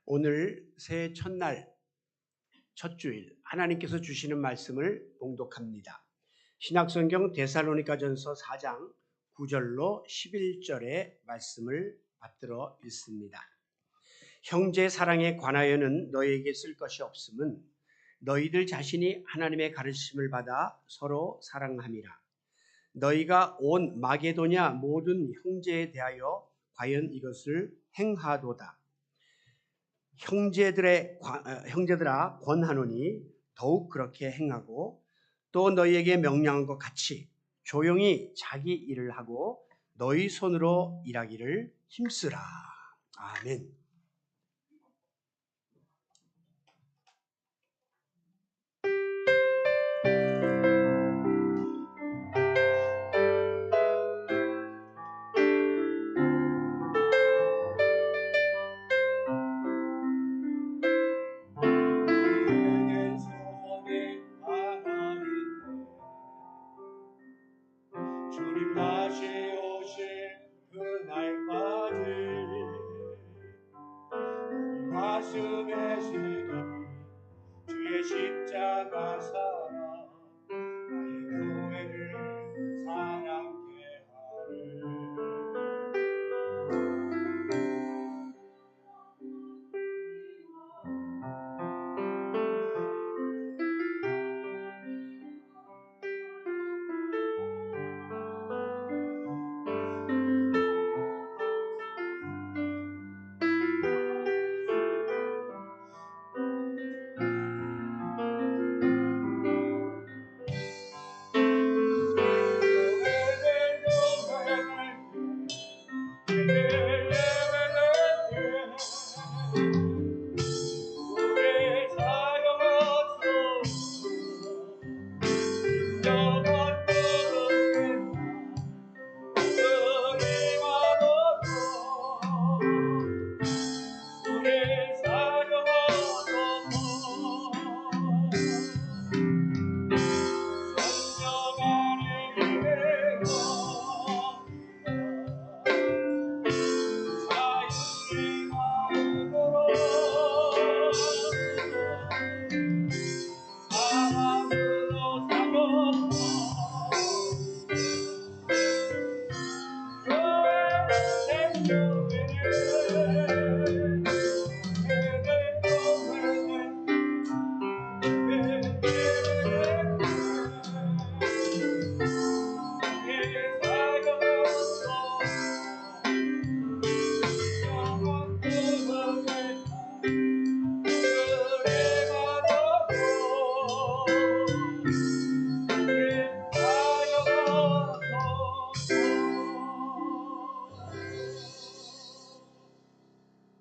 오늘 새해 첫날, 첫 주일 하나님께서 주시는 말씀을 봉독합니다. 신약성경 데살로니가전서 4장 9절로 11절의 말씀을 받들어 읽습니다. 형제 사랑에 관하여는 너희에게 쓸 것이 없음은 너희들 자신이 하나님의 가르침을 받아 서로 사랑함이라. 너희가 온 마게도냐 모든 형제에 대하여 과연 이것을 행하도다. 형제들아 권하노니 더욱 그렇게 행하고 또 너희에게 명령한 것 같이 조용히 자기 일을 하고 너희 손으로 일하기를 힘쓰라. 아멘. 주님 다시 오실 그날까지 가슴에 새긴 주의 십자가 사랑 나의 교회를 사랑케 하네.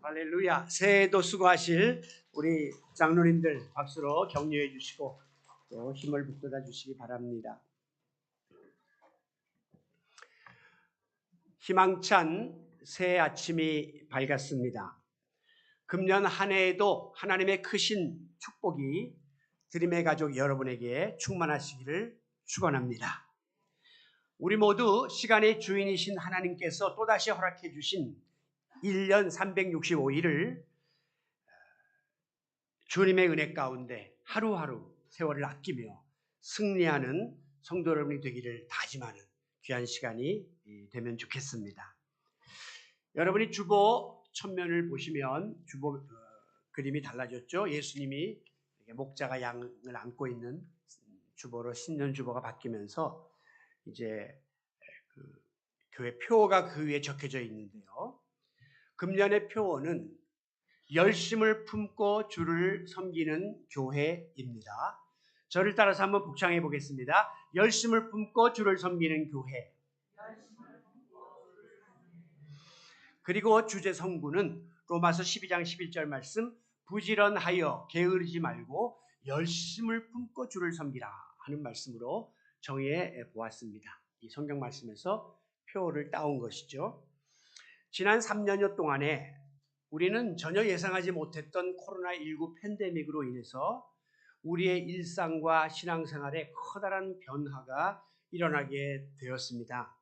할렐루야. 새해에도 수고하실 우리 장로님들 박수로 격려해 주시고 또 힘을 북돋아 주시기 바랍니다. 희망찬 새해 아침이 밝았습니다. 금년 한 해에도 하나님의 크신 축복이 드림의 가족 여러분에게 충만하시기를 축원합니다. 우리 모두 시간의 주인이신 하나님께서 또다시 허락해 주신 1년 365일을 주님의 은혜 가운데 하루하루 세월을 아끼며 승리하는 성도 여러분이 되기를 다짐하는 귀한 시간이 되면 좋겠습니다. 여러분이 주보 천면을 보시면 주보 그림이 달라졌죠. 예수님이 목자가 양을 안고 있는 주보로 신년 주보가 바뀌면서 이제 그 교회 표어가 그 위에 적혀져 있는데요. 금년의 표어는 열심을 품고 주를 섬기는 교회입니다. 저를 따라서 한번 복창해 보겠습니다. 열심을 품고 주를 섬기는 교회. 그리고 주제 성구는 로마서 12장 11절 말씀, 부지런하여 게으르지 말고 열심을 품고 주를 섬기라 하는 말씀으로 정의해 보았습니다. 이 성경 말씀에서 표어를 따온 것이죠. 지난 3년여 동안에 우리는 전혀 예상하지 못했던 코로나19 팬데믹으로 인해서 우리의 일상과 신앙생활에 커다란 변화가 일어나게 되었습니다.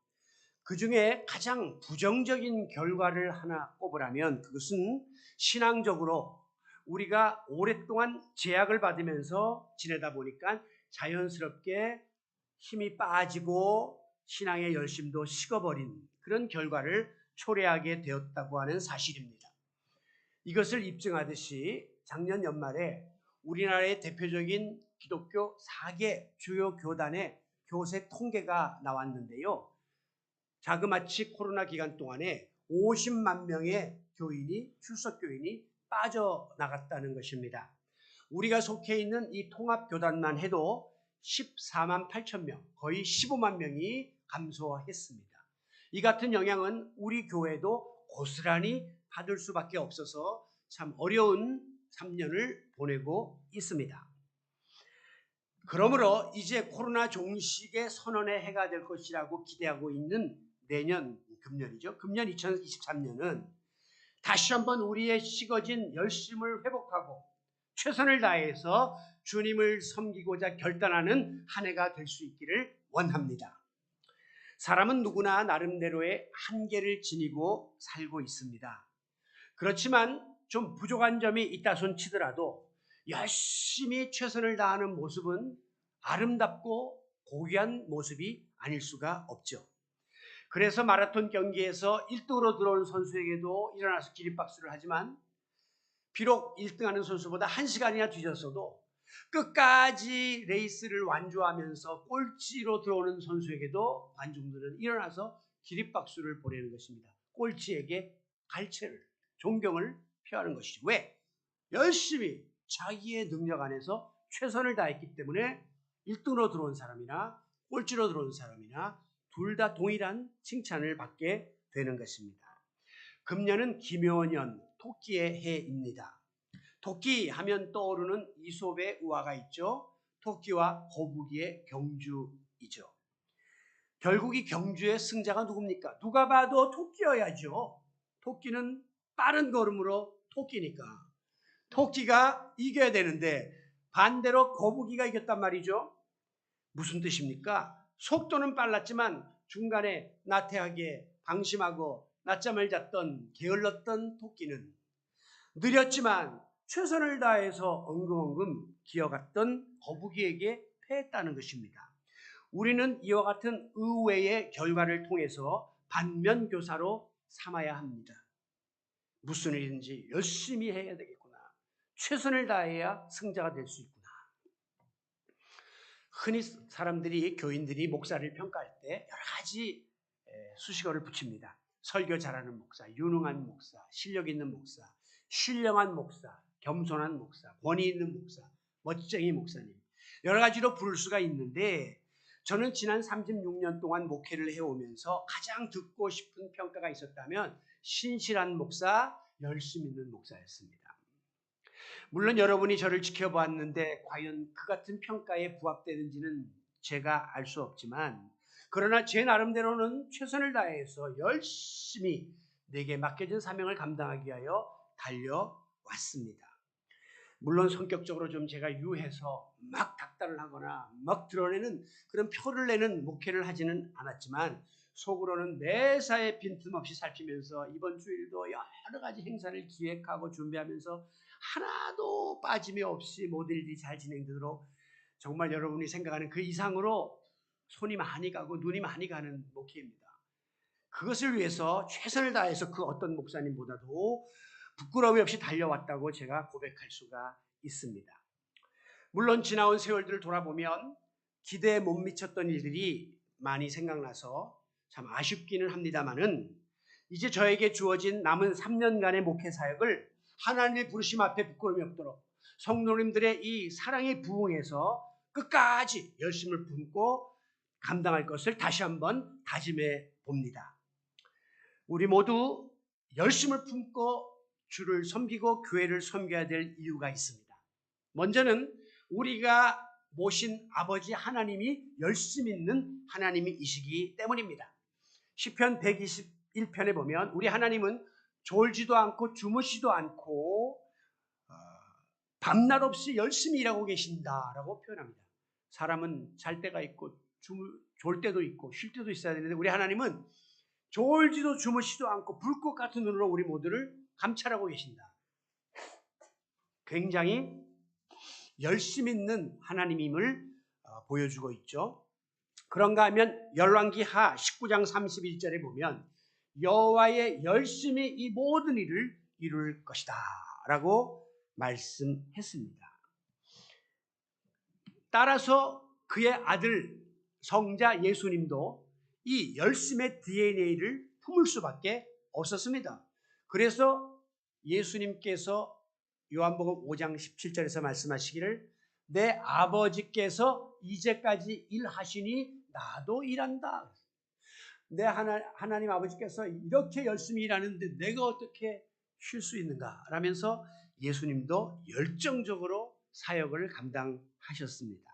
그 중에 가장 부정적인 결과를 하나 꼽으라면 그것은 신앙적으로 우리가 오랫동안 제약을 받으면서 지내다 보니까 자연스럽게 힘이 빠지고 신앙의 열심도 식어버린 그런 결과를 초래하게 되었다고 하는 사실입니다. 이것을 입증하듯이 작년 연말에 우리나라의 대표적인 기독교 4개 주요 교단의 교세 통계가 나왔는데요. 자그마치 코로나 기간 동안에 50만 명의 출석 교인이 빠져나갔다는 것입니다. 우리가 속해 있는 이 통합교단만 해도 14만 8천 명, 거의 15만 명이 감소했습니다. 이 같은 영향은 우리 교회도 고스란히 받을 수밖에 없어서 참 어려운 3년을 보내고 있습니다. 그러므로 이제 코로나 종식의 선언의 해가 될 것이라고 기대하고 있는 내년 금년이죠. 금년 2023년은 다시 한번 우리의 식어진 열심을 회복하고 최선을 다해서 주님을 섬기고자 결단하는 한 해가 될 수 있기를 원합니다. 사람은 누구나 나름대로의 한계를 지니고 살고 있습니다. 그렇지만 좀 부족한 점이 있다 손 치더라도 열심히 최선을 다하는 모습은 아름답고 고귀한 모습이 아닐 수가 없죠. 그래서 마라톤 경기에서 1등으로 들어온 선수에게도 일어나서 기립박수를 하지만 비록 1등하는 선수보다 1시간이나 뒤졌어도 끝까지 레이스를 완주하면서 꼴찌로 들어오는 선수에게도 관중들은 일어나서 기립박수를 보내는 것입니다. 꼴찌에게 갈채를, 존경을 표하는 것이죠. 왜? 열심히 자기의 능력 안에서 최선을 다했기 때문에 1등으로 들어온 사람이나 꼴찌로 들어온 사람이나 둘 다 동일한 칭찬을 받게 되는 것입니다. 금년은 기묘년, 토끼의 해입니다. 토끼 하면 떠오르는 이솝의 우화가 있죠. 토끼와 거북이의 경주이죠. 결국 이 경주의 승자가 누굽니까? 누가 봐도 토끼여야죠. 토끼는 빠른 걸음으로 토끼니까. 토끼가 이겨야 되는데 반대로 거북이가 이겼단 말이죠. 무슨 뜻입니까? 속도는 빨랐지만 중간에 나태하게 방심하고 낮잠을 잤던 게을렀던 토끼는 느렸지만 최선을 다해서 엉금엉금 기어갔던 거북이에게 패했다는 것입니다. 우리는 이와 같은 의외의 결과를 통해서 반면교사로 삼아야 합니다. 무슨 일인지 열심히 해야 되겠구나. 최선을 다해야 승자가 될 수 있구나. 흔히 사람들이 교인들이 목사를 평가할 때 여러 가지 수식어를 붙입니다. 설교 잘하는 목사, 유능한 목사, 실력 있는 목사, 신령한 목사, 겸손한 목사, 권위 있는 목사, 멋쟁이 목사님 여러 가지로 부를 수가 있는데 저는 지난 36년 동안 목회를 해오면서 가장 듣고 싶은 평가가 있었다면 신실한 목사, 열심 있는 목사였습니다. 물론 여러분이 저를 지켜보았는데 과연 그 같은 평가에 부합되는지는 제가 알 수 없지만 그러나 제 나름대로는 최선을 다해서 열심히 내게 맡겨진 사명을 감당하기 위하여 달려왔습니다. 물론 성격적으로 좀 제가 유해서 막 닥달을 하거나 막 드러내는 그런 표를 내는 목회를 하지는 않았지만 속으로는 매사에 빈틈없이 살피면서 이번 주일도 여러 가지 행사를 기획하고 준비하면서 하나도 빠짐이 없이 모든 일이 잘 진행되도록 정말 여러분이 생각하는 그 이상으로 손이 많이 가고 눈이 많이 가는 목회입니다. 그것을 위해서 최선을 다해서 그 어떤 목사님보다도 부끄러움이 없이 달려왔다고 제가 고백할 수가 있습니다. 물론 지나온 세월들을 돌아보면 기대에 못 미쳤던 일들이 많이 생각나서 참 아쉽기는 합니다만은 이제 저에게 주어진 남은 3년간의 목회 사역을 하나님의 부르심 앞에 부끄러움이 없도록 성도님들의 이 사랑에 부응해서 끝까지 열심을 품고 감당할 것을 다시 한번 다짐해 봅니다. 우리 모두 열심을 품고 주를 섬기고 교회를 섬겨야 될 이유가 있습니다. 먼저는 우리가 모신 아버지 하나님이 열심 있는 하나님이시기 때문입니다. 시편 121편에 보면 우리 하나님은 졸지도 않고 주무시도 않고 밤낮 없이 열심히 일하고 계신다라고 표현합니다. 사람은 잘 때가 있고 졸 때도 있고 쉴 때도 있어야 되는데 우리 하나님은 졸지도 주무시지도 않고 불꽃 같은 눈으로 우리 모두를 감찰하고 계신다. 굉장히 열심 있는 하나님임을 보여주고 있죠. 그런가 하면 열왕기하 19장 31절에 보면 여호와의 열심히 이 모든 일을 이룰 것이다 라고 말씀했습니다. 따라서 그의 아들 성자 예수님도 이 열심의 DNA를 품을 수밖에 없었습니다. 그래서 예수님께서 요한복음 5장 17절에서 말씀하시기를 내 아버지께서 이제까지 일하시니 나도 일한다. 내 하나님 아버지께서 이렇게 열심히 일하는데 내가 어떻게 쉴 수 있는가 라면서 예수님도 열정적으로 사역을 감당하셨습니다.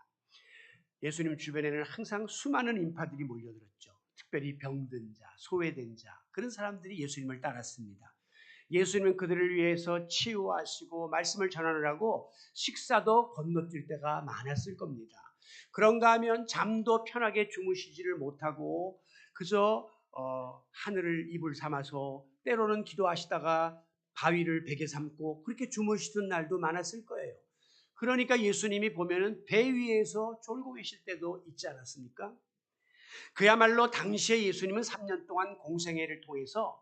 예수님 주변에는 항상 수많은 인파들이 몰려들었죠. 특별히 병든 자, 소외된 자, 그런 사람들이 예수님을 따랐습니다. 예수님은 그들을 위해서 치유하시고 말씀을 전하느라고 식사도 건너뛸 때가 많았을 겁니다. 그런가 하면 잠도 편하게 주무시지를 못하고 그저 하늘을 이불 삼아서 때로는 기도하시다가 바위를 베개 삼고 그렇게 주무시던 날도 많았을 거예요. 그러니까 예수님이 보면은 배 위에서 졸고 계실 때도 있지 않았습니까? 그야말로 당시에 예수님은 3년 동안 공생애를 통해서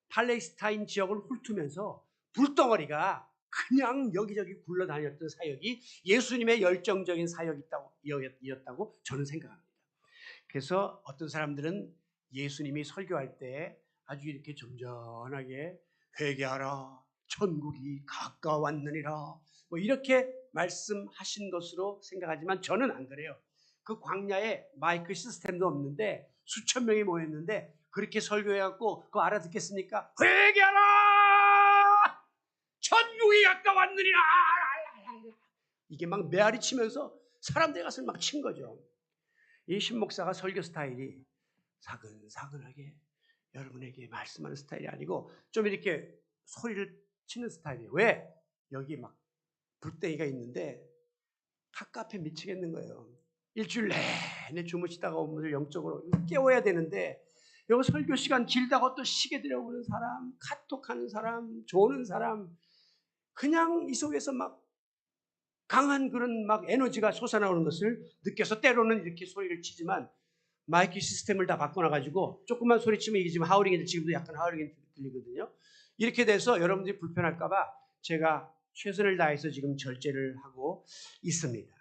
팔레스타인 지역을 훑으면서 불덩어리가 그냥 여기저기 굴러다녔던 사역이 예수님의 열정적인 사역이었다고 저는 생각합니다. 그래서 어떤 사람들은 예수님이 설교할 때 아주 이렇게 점잖하게 회개하라 천국이 가까웠느니라 뭐 이렇게 말씀하신 것으로 생각하지만 저는 안 그래요. 그 광야에 마이크 시스템도 없는데 수천 명이 모였는데 그렇게 설교해갖고 그거 알아듣겠습니까? 회개하라 천국이 가까웠느니라 이게 막 메아리 치면서 사람들이 가서 막 친 거죠. 이 신목사가 설교 스타일이 사근사근하게 여러분에게 말씀하는 스타일이 아니고 좀 이렇게 소리를 치는 스타일이에요. 왜? 여기 막 불덩이가 있는데 갑갑해 미치겠는 거예요. 일주일 내내 주무시다가 온 분들 영적으로 깨워야 되는데 여기 설교 시간 길다고 또 시계 들여보는 사람, 카톡하는 사람, 조는 사람 그냥 이 속에서 막 강한 그런 막 에너지가 솟아나오는 것을 느껴서 때로는 이렇게 소리를 치지만 마이크 시스템을 다 바꿔놔가지고 조금만 소리 치면 이게 지금 하우링이 지금도 약간 하우링이 들리거든요. 이렇게 돼서 여러분들이 불편할까봐 제가 최선을 다해서 지금 절제를 하고 있습니다.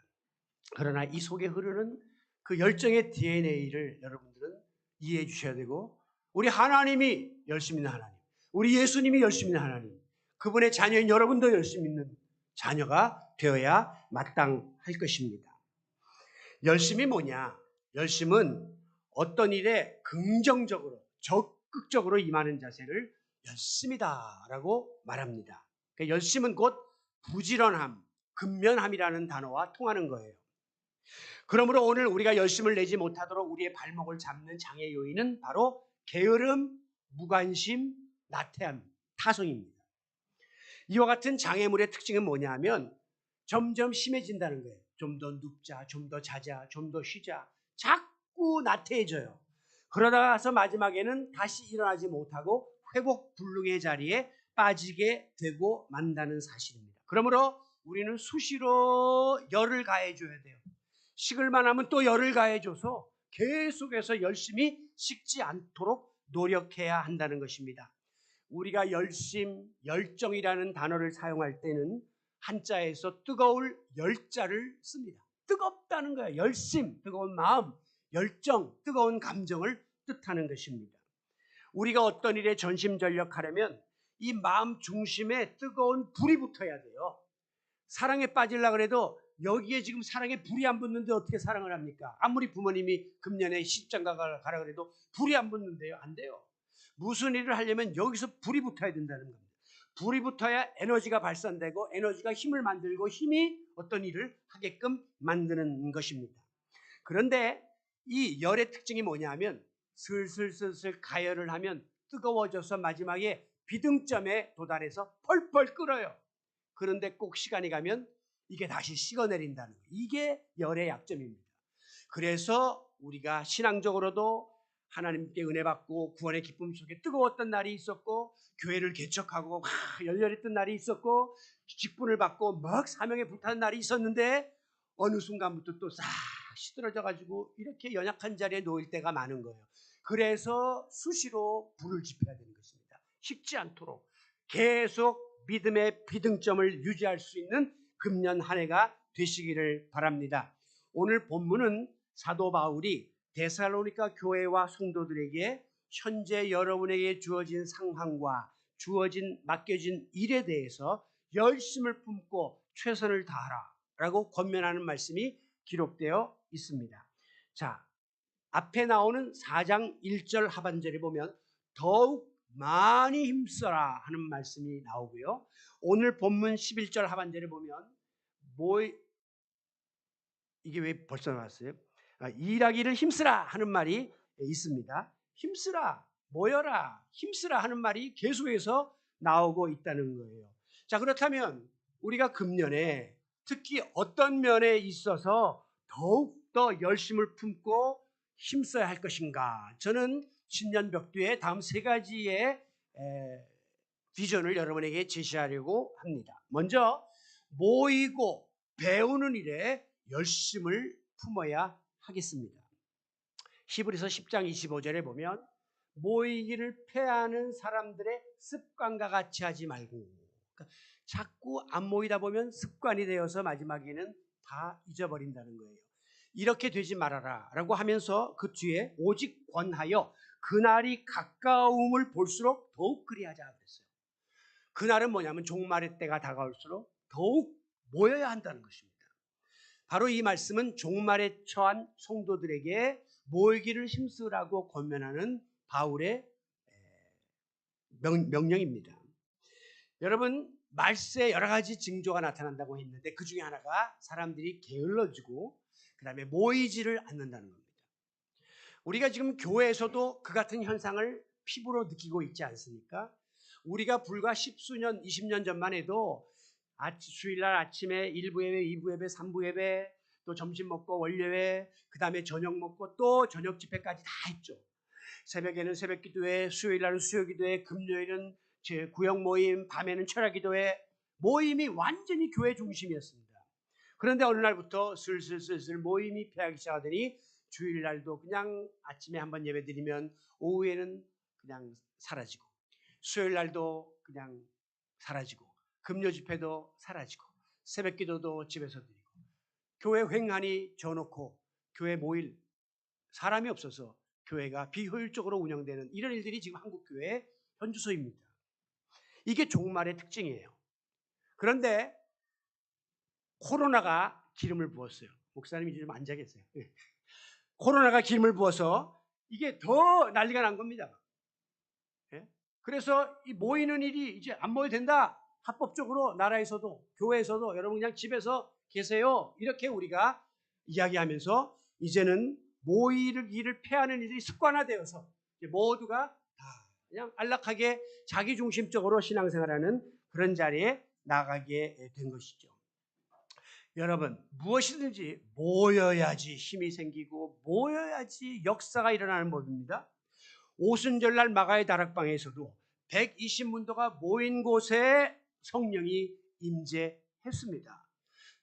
그러나 이 속에 흐르는 그 열정의 DNA를 여러분들은 이해해 주셔야 되고 우리 하나님이 열심히 있는 하나님, 우리 예수님이 열심히 있는 하나님, 그분의 자녀인 여러분도 열심히 있는 자녀가 되어야 마땅할 것입니다. 열심이 뭐냐? 열심은 어떤 일에 긍정적으로 적극적으로 임하는 자세를 열심이다라고 말합니다. 그러니까 열심은 곧 부지런함, 근면함이라는 단어와 통하는 거예요. 그러므로 오늘 우리가 열심을 내지 못하도록 우리의 발목을 잡는 장애 요인은 바로 게으름, 무관심, 나태함, 타성입니다. 이와 같은 장애물의 특징은 뭐냐면 점점 심해진다는 거예요. 좀 더 눕자, 좀 더 자자, 좀 더 쉬자. 자꾸 나태해져요. 그러다가서 마지막에는 다시 일어나지 못하고 회복 불능의 자리에 빠지게 되고 만다는 사실입니다. 그러므로 우리는 수시로 열을 가해줘야 돼요. 식을만 하면 또 열을 가해줘서 계속해서 열심히 식지 않도록 노력해야 한다는 것입니다. 우리가 열정이라는 단어를 사용할 때는 한자에서 뜨거울 열자를 씁니다. 뜨겁다는 거예요. 열심, 뜨거운 마음, 열정, 뜨거운 감정을 뜻하는 것입니다. 우리가 어떤 일에 전심전력하려면 이 마음 중심에 뜨거운 불이 붙어야 돼요. 사랑에 빠지려고 해도 여기에 지금 사랑에 불이 안 붙는데 어떻게 사랑을 합니까? 아무리 부모님이 금년에 시집장가 가라 그래도 불이 안 붙는데요. 안 돼요. 무슨 일을 하려면 여기서 불이 붙어야 된다는 겁니다. 불이 붙어야 에너지가 발산되고 에너지가 힘을 만들고 힘이 어떤 일을 하게끔 만드는 것입니다. 그런데 이 열의 특징이 뭐냐면 슬슬 가열을 하면 뜨거워져서 마지막에 비등점에 도달해서 펄펄 끓어요. 그런데 꼭 시간이 가면 이게 다시 식어내린다는 거예요. 이게 열의 약점입니다. 그래서 우리가 신앙적으로도 하나님께 은혜 받고 구원의 기쁨 속에 뜨거웠던 날이 있었고, 교회를 개척하고 막 열렬했던 날이 있었고, 직분을 받고 막 사명에 불타는 날이 있었는데, 어느 순간부터 또 싹 시들어져 가지고 이렇게 연약한 자리에 놓일 때가 많은 거예요. 그래서 수시로 불을 지펴야 되는 것입니다. 식지 않도록 계속 믿음의 비등점을 유지할 수 있는 금년 한 해가 되시기를 바랍니다. 오늘 본문은 사도 바울이 데살로니가 교회와 성도들에게 현재 여러분에게 주어진 상황과 주어진 맡겨진 일에 대해서 열심을 품고 최선을 다하라 라고 권면하는 말씀이 기록되어 있습니다. 자, 앞에 나오는 4장 1절 하반절에 보면 더욱 많이 힘써라 하는 말씀이 나오고요. 오늘 본문 11절 하반절에 보면 이게 왜 벌써 나왔어요? 일하기를 힘쓰라 하는 말이 있습니다. 힘쓰라, 모여라, 힘쓰라 하는 말이 계속해서 나오고 있다는 거예요. 자, 그렇다면 우리가 금년에 특히 어떤 면에 있어서 더욱더 열심을 품고 힘써야 할 것인가? 저는 신년 벽두에 다음 세 가지의 비전을 여러분에게 제시하려고 합니다. 먼저 모이고 배우는 일에 열심을 품어야 하겠습니다. 히브리서 10장 25절에 보면 모이기를 패하는 사람들의 습관과 같이 하지 말고, 그러니까 자꾸 안 모이다 보면 습관이 되어서 마지막에는 다 잊어버린다는 거예요. 이렇게 되지 말아라 라고 하면서 그 뒤에 오직 권하여 그날이 가까움을 볼수록 더욱 그리하자 그랬어요. 그날은 뭐냐면 종말의 때가 다가올수록 더욱 모여야 한다는 것입니다. 바로 이 말씀은 종말에 처한 성도들에게 모이기를 힘쓰라고 권면하는 바울의 명령입니다. 여러분, 말세에 여러 가지 징조가 나타난다고 했는데 그 중에 하나가 사람들이 게을러지고 그 다음에 모이지를 않는다는 겁니다. 우리가 지금 교회에서도 그 같은 현상을 피부로 느끼고 있지 않습니까? 우리가 불과 10수년, 20년 전만 해도 주일날 아침에 1부 예배, 2부 예배, 3부 예배, 또 점심 먹고 원예회, 그 다음에 저녁 먹고 또 저녁 집회까지 다 했죠. 새벽에는 새벽 기도회, 수요일날은 수요 기도회, 금요일은 제 구역 모임, 밤에는 철야 기도회, 모임이 완전히 교회 중심이었습니다. 그런데 어느 날부터 슬슬 모임이 패하기 시작하더니 주일날도 그냥 아침에 한번 예배 드리면 오후에는 그냥 사라지고, 수요일날도 그냥 사라지고, 금요 집회도 사라지고, 새벽 기도도 집에서 드리고, 교회 횡하니 져놓고 교회 모일 사람이 없어서 교회가 비효율적으로 운영되는 이런 일들이 지금 한국교회의 현주소입니다. 이게 종말의 특징이에요. 그런데 코로나가 기름을 부었어요. 목사님이 좀 앉아 계세요. 코로나가 기름을 부어서 이게 더 난리가 난 겁니다. 그래서 이 모이는 일이 이제 안 모여도 된다. 합법적으로 나라에서도 교회에서도 여러분 그냥 집에서 계세요. 이렇게 우리가 이야기하면서 이제는 모이기를 패하는 일이 습관화되어서 모두가 다 그냥 안락하게 자기중심적으로 신앙생활하는 그런 자리에 나가게 된 것이죠. 여러분, 무엇이든지 모여야지 힘이 생기고 모여야지 역사가 일어나는 법입니다. 오순절날 마가의 다락방에서도 120문도가 모인 곳에 성령이 임재했습니다.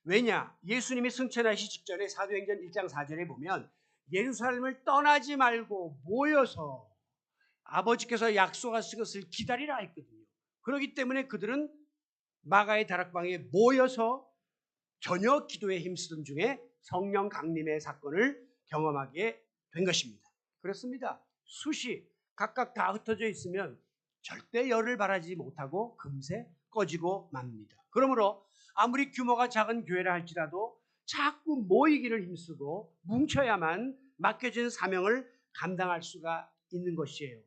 왜냐? 예수님이 승천하시기 직전에 사도행전 1장 4절에 보면 예루살렘을 떠나지 말고 모여서 아버지께서 약속하신 것을 기다리라 했거든요. 그렇기 때문에 그들은 마가의 다락방에 모여서 저녁 기도에 힘쓰던 중에 성령 강림의 사건을 경험하게 된 것입니다. 그렇습니다. 숯이 각각 다 흩어져 있으면 절대 열을 발하지 못하고 금세 꺼지고 맙니다. 그러므로 아무리 규모가 작은 교회라 할지라도 자꾸 모이기를 힘쓰고 뭉쳐야만 맡겨진 사명을 감당할 수가 있는 것이에요.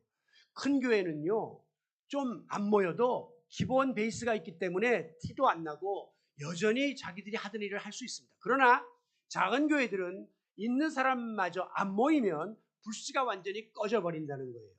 큰 교회는요, 좀 안 모여도 기본 베이스가 있기 때문에 티도 안 나고 여전히 자기들이 하던 일을 할 수 있습니다. 그러나 작은 교회들은 있는 사람마저 안 모이면 불씨가 완전히 꺼져버린다는 거예요.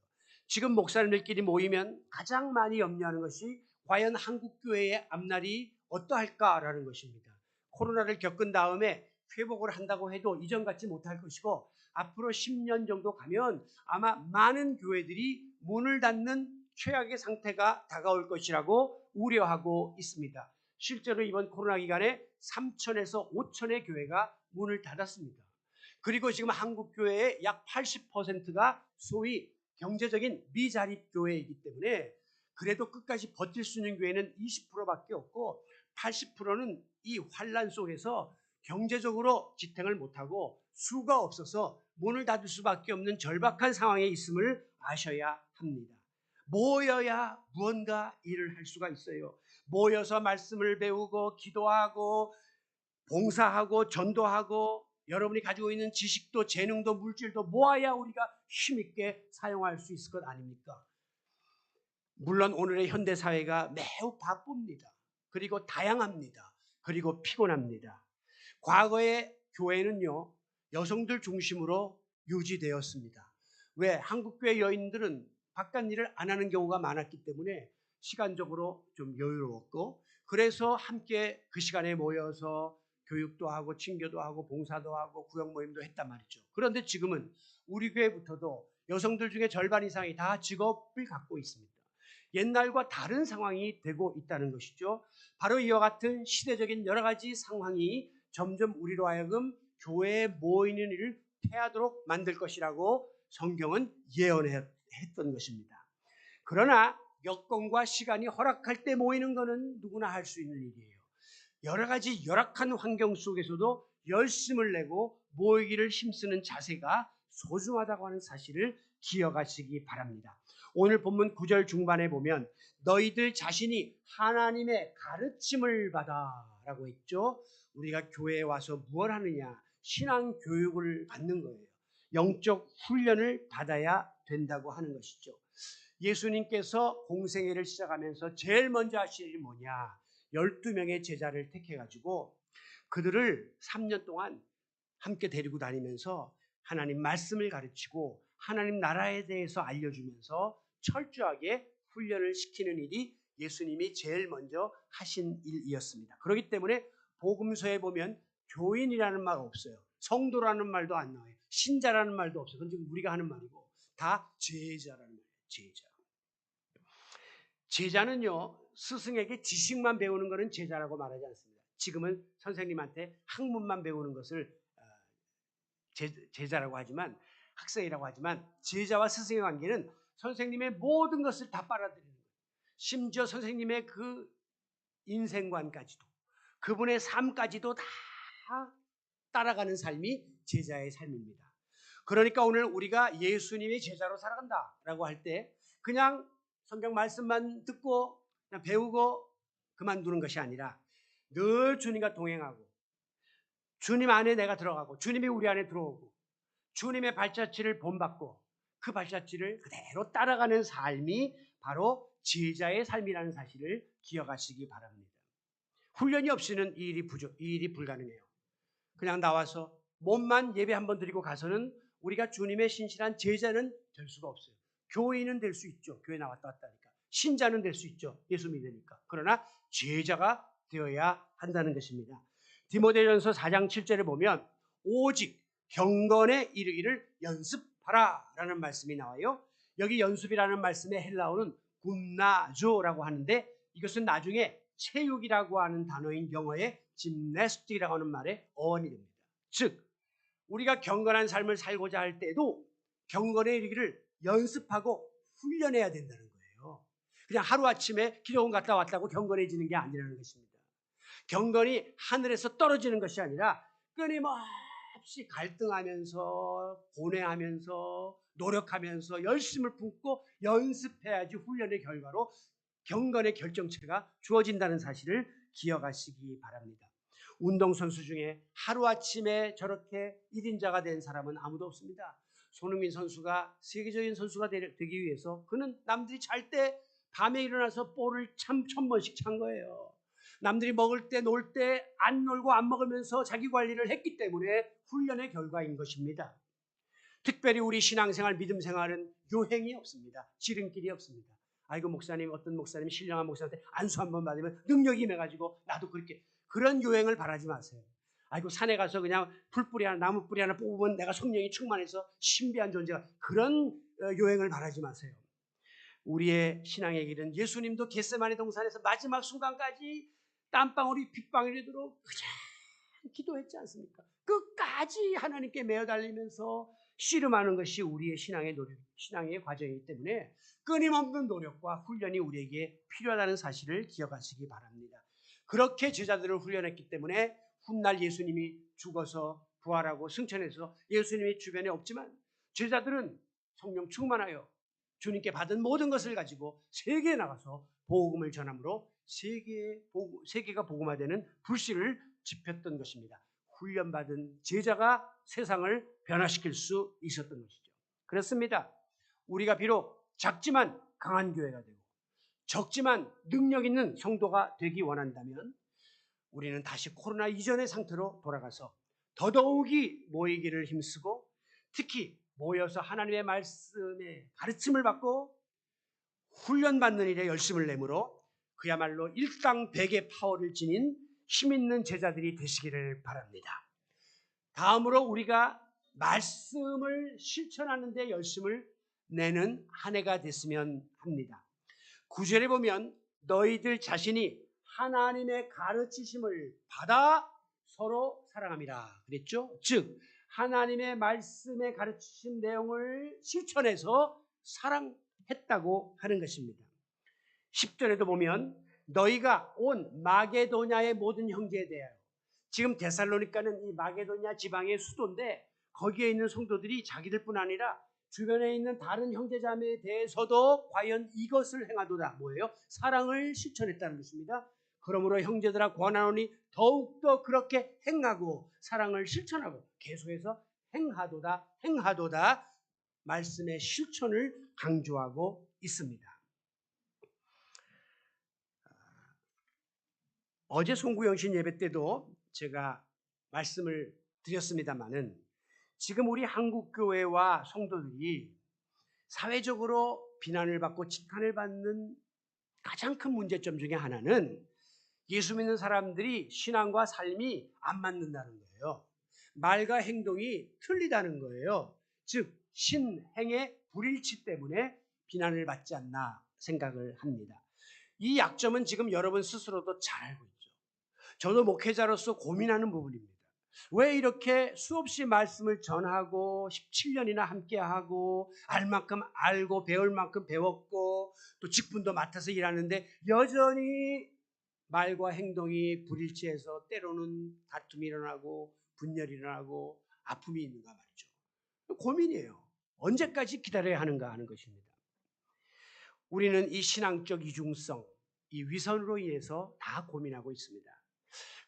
지금 목사님들끼리 모이면 가장 많이 염려하는 것이 과연 한국교회의 앞날이 어떠할까라는 것입니다. 코로나를 겪은 다음에 회복을 한다고 해도 이전 같지 못할 것이고 앞으로 10년 정도 가면 아마 많은 교회들이 문을 닫는 최악의 상태가 다가올 것이라고 우려하고 있습니다. 실제로 이번 코로나 기간에 3천에서 5천의 교회가 문을 닫았습니다. 그리고 지금 한국 교회의 약 80%가 소위 경제적인 미자립 교회이기 때문에 그래도 끝까지 버틸 수 있는 교회는 20%밖에 없고 80%는 이 환란 속에서 경제적으로 지탱을 못하고 수가 없어서 문을 닫을 수밖에 없는 절박한 상황에 있음을 아셔야 합니다. 모여야 무언가 일을 할 수가 있어요. 모여서 말씀을 배우고 기도하고 봉사하고 전도하고 여러분이 가지고 있는 지식도 재능도 물질도 모아야 우리가 힘있게 사용할 수 있을 것 아닙니까? 물론 오늘의 현대사회가 매우 바쁩니다. 그리고 다양합니다. 그리고 피곤합니다. 과거의 교회는요, 여성들 중심으로 유지되었습니다. 왜? 한국교회 여인들은 바깥 일을 안 하는 경우가 많았기 때문에 시간적으로 좀 여유로웠고, 그래서 함께 그 시간에 모여서 교육도 하고 친교도 하고 봉사도 하고 구역 모임도 했단 말이죠. 그런데 지금은 우리 교회부터도 여성들 중에 절반 이상이 다 직업을 갖고 있습니다. 옛날과 다른 상황이 되고 있다는 것이죠. 바로 이와 같은 시대적인 여러 가지 상황이 점점 우리로 하여금 교회에 모이는 일을 패하도록 만들 것이라고 성경은 예언했던 것입니다. 그러나 여건과 시간이 허락할 때 모이는 것은 누구나 할 수 있는 일이에요. 여러 가지 열악한 환경 속에서도 열심을 내고 모이기를 힘쓰는 자세가 소중하다고 하는 사실을 기억하시기 바랍니다. 오늘 본문 9절 중반에 보면 너희들 자신이 하나님의 가르침을 받아 라고 했죠. 우리가 교회에 와서 무엇을 하느냐? 신앙 교육을 받는 거예요. 영적 훈련을 받아야 된다고 하는 것이죠. 예수님께서 공생애를 시작하면서 제일 먼저 하신 일이 뭐냐? 12명의 제자를 택해가지고 그들을 3년 동안 함께 데리고 다니면서 하나님 말씀을 가르치고 하나님 나라에 대해서 알려주면서 철저하게 훈련을 시키는 일이 예수님이 제일 먼저 하신 일이었습니다. 그렇기 때문에 복음서에 보면 교인이라는 말 없어요. 성도라는 말도 안 나와요. 신자라는 말도 없어요. 그건 지금 우리가 하는 말이고 다 제자라는 말이에요. 제자. 제자는요, 스승에게 지식만 배우는 것은 제자라고 말하지 않습니다. 지금은 선생님한테 학문만 배우는 것을 제자라고 하지만, 학생이라고 하지만, 제자와 스승의 관계는 선생님의 모든 것을 다 빨아들이는 거예요. 심지어 선생님의 그 인생관까지도, 그분의 삶까지도 다 따라가는 삶이 제자의 삶입니다. 그러니까 오늘 우리가 예수님의 제자로 살아간다라고 할 때 그냥 성경 말씀만 듣고 그냥 배우고 그만두는 것이 아니라 늘 주님과 동행하고 주님 안에 내가 들어가고 주님이 우리 안에 들어오고 주님의 발자취를 본받고 그 발자취를 그대로 따라가는 삶이 바로 제자의 삶이라는 사실을 기억하시기 바랍니다. 훈련이 없이는 이 일이 불가능해요. 그냥 나와서 몸만 예배 한번 드리고 가서는 우리가 주님의 신실한 제자는 될 수가 없어요. 교인은 될 수 있죠. 교회 나왔다 갔다 하니까. 신자는 될 수 있죠. 예수 믿으니까. 그러나 제자가 되어야 한다는 것입니다. 디모데전서 4장 7절에 보면 오직 경건에 이르기를 연습하라 라는 말씀이 나와요. 여기 연습이라는 말씀의 헬라어는 굼나조라고 하는데 이것은 나중에 체육이라고 하는 단어인 영어의 짐네스틱이라고 하는 말의 어원이 됩니다. 즉 우리가 경건한 삶을 살고자 할 때도 경건에 이르기를 연습하고 훈련해야 된다는 거예요. 그냥 하루아침에 기도원 갔다 왔다고 경건해지는 게 아니라는 것입니다. 경건이 하늘에서 떨어지는 것이 아니라 끊임없이 갈등하면서 고뇌하면서 노력하면서 열심을 붓고 연습해야지 훈련의 결과로 경건의 결정체가 주어진다는 사실을 기억하시기 바랍니다. 운동선수 중에 하루아침에 저렇게 1인자가 된 사람은 아무도 없습니다. 손흥민 선수가 세계적인 선수가 되기 위해서 그는 남들이 잘 때 밤에 일어나서 볼을 1000번씩 찬 거예요. 남들이 먹을 때 놀 때 안 놀고 안 먹으면서 자기 관리를 했기 때문에 훈련의 결과인 것입니다. 특별히 우리 신앙생활 믿음 생활은 요행이 없습니다. 지름길이 없습니다. 아이고 목사님 어떤 목사님 신령한 목사한테 안수 한번 받으면 능력이 임해가지고 나도 그렇게 그런 요행을 바라지 마세요. 아이고 산에 가서 그냥 풀뿌리 하나 나무 뿌리 하나 뽑으면 내가 성령이 충만해서 신비한 존재가 그런 요행을 바라지 마세요. 우리의 신앙의 길은 예수님도 겟세마네 동산에서 마지막 순간까지 땀방울이 빗방울이 들어 그냥 기도했지 않습니까? 끝까지 하나님께 매어 달리면서 씨름하는 것이 우리의 신앙의 노력, 신앙의 과정이기 때문에 끊임없는 노력과 훈련이 우리에게 필요하다는 사실을 기억하시기 바랍니다. 그렇게 제자들을 훈련했기 때문에 훗날 예수님이 죽어서 부활하고 승천해서 예수님이 주변에 없지만 제자들은 성령 충만하여 주님께 받은 모든 것을 가지고 세계에 나가서 복음을 전함으로 세계가 복음화되는 불씨를 지폈던 것입니다. 훈련받은 제자가 세상을 변화시킬 수 있었던 것이죠. 그렇습니다. 우리가 비록 작지만 강한 교회가 되고 적지만 능력 있는 성도가 되기 원한다면 우리는 다시 코로나 이전의 상태로 돌아가서 더더욱이 모이기를 힘쓰고 특히 모여서 하나님의 말씀의 가르침을 받고 훈련받는 일에 열심을 내므로 그야말로 일당백의 파워를 지닌 힘있는 제자들이 되시기를 바랍니다. 다음으로 우리가 말씀을 실천하는 데 열심을 내는 한 해가 됐으면 합니다. 9절에 보면 너희들 자신이 하나님의 가르치심을 받아 서로 사랑함이라 그랬죠. 즉 하나님의 말씀의 가르치신 내용을 실천해서 사랑했다고 하는 것입니다. 10절에도 보면 너희가 온 마게도냐의 모든 형제에 대하여 지금 데살로니가는 이 마게도냐 지방의 수도인데 거기에 있는 성도들이 자기들뿐 아니라 주변에 있는 다른 형제자매에 대해서도 과연 이것을 행하도다. 뭐예요? 사랑을 실천했다는 것입니다. 그러므로 형제들아 권하노니 더욱더 그렇게 행하고 사랑을 실천하고 계속해서 행하도다 말씀의 실천을 강조하고 있습니다. 어제 송구영신 예배 때도 제가 말씀을 드렸습니다마는 지금 우리 한국교회와 성도들이 사회적으로 비난을 받고 지탄을 받는 가장 큰 문제점 중에 하나는 예수 믿는 사람들이 신앙과 삶이 안 맞는다는 거예요. 말과 행동이 틀리다는 거예요. 즉 신행의 불일치 때문에 비난을 받지 않나 생각을 합니다. 이 약점은 지금 여러분 스스로도 잘 알고 있죠. 저도 목회자로서 고민하는 부분입니다. 왜 이렇게 수없이 말씀을 전하고 17년이나 함께하고 알 만큼 알고 배울 만큼 배웠고 또 직분도 맡아서 일하는데 여전히 말과 행동이 불일치해서 때로는 다툼이 일어나고 분열이 일어나고 아픔이 있는가 말이죠. 고민이에요. 언제까지 기다려야 하는가 하는 것입니다. 우리는 이 신앙적 이중성, 이 위선으로 인해서 다 고민하고 있습니다.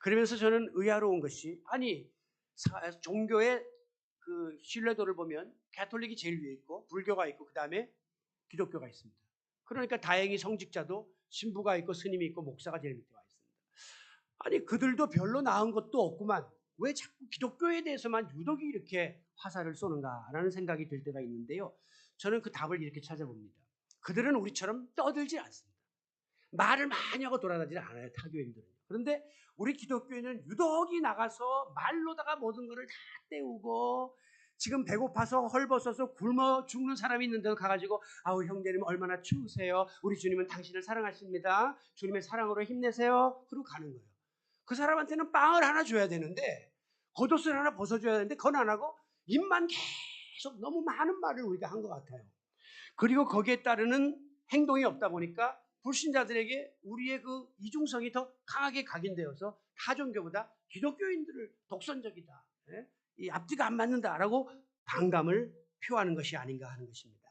그러면서 저는 의아로운 것이 아니 종교의 그 신뢰도를 보면 가톨릭이 제일 위에 있고 불교가 있고 그 다음에 기독교가 있습니다. 그러니까 다행히 성직자도 신부가 있고 스님이 있고 목사가 제일 밑에 와 있습니다. 아니 그들도 별로 나은 것도 없구만 왜 자꾸 기독교에 대해서만 유독이 이렇게 화살을 쏘는가라는 생각이 들 때가 있는데요. 저는 그 답을 이렇게 찾아봅니다. 그들은 우리처럼 떠들지 않습니다. 말을 많이 하고 돌아다니지 않아요. 타교인들은. 그런데 우리 기독교인은 유독이 나가서 말로다가 모든 것을 다 때우고 지금 배고파서 헐벗어서 굶어 죽는 사람이 있는데도 가가지고 아우 형제님 얼마나 추우세요. 우리 주님은 당신을 사랑하십니다. 주님의 사랑으로 힘내세요. 그러고 가는 거예요. 그 사람한테는 빵을 하나 줘야 되는데 겉옷을 하나 벗어줘야 되는데 그건 안 하고 입만 계속 너무 많은 말을 우리가 한 것 같아요. 그리고 거기에 따르는 행동이 없다 보니까 불신자들에게 우리의 그 이중성이 더 강하게 각인되어서 타종교보다 기독교인들을 독선적이다. 이 앞뒤가 안 맞는다라고 반감을 표하는 것이 아닌가 하는 것입니다.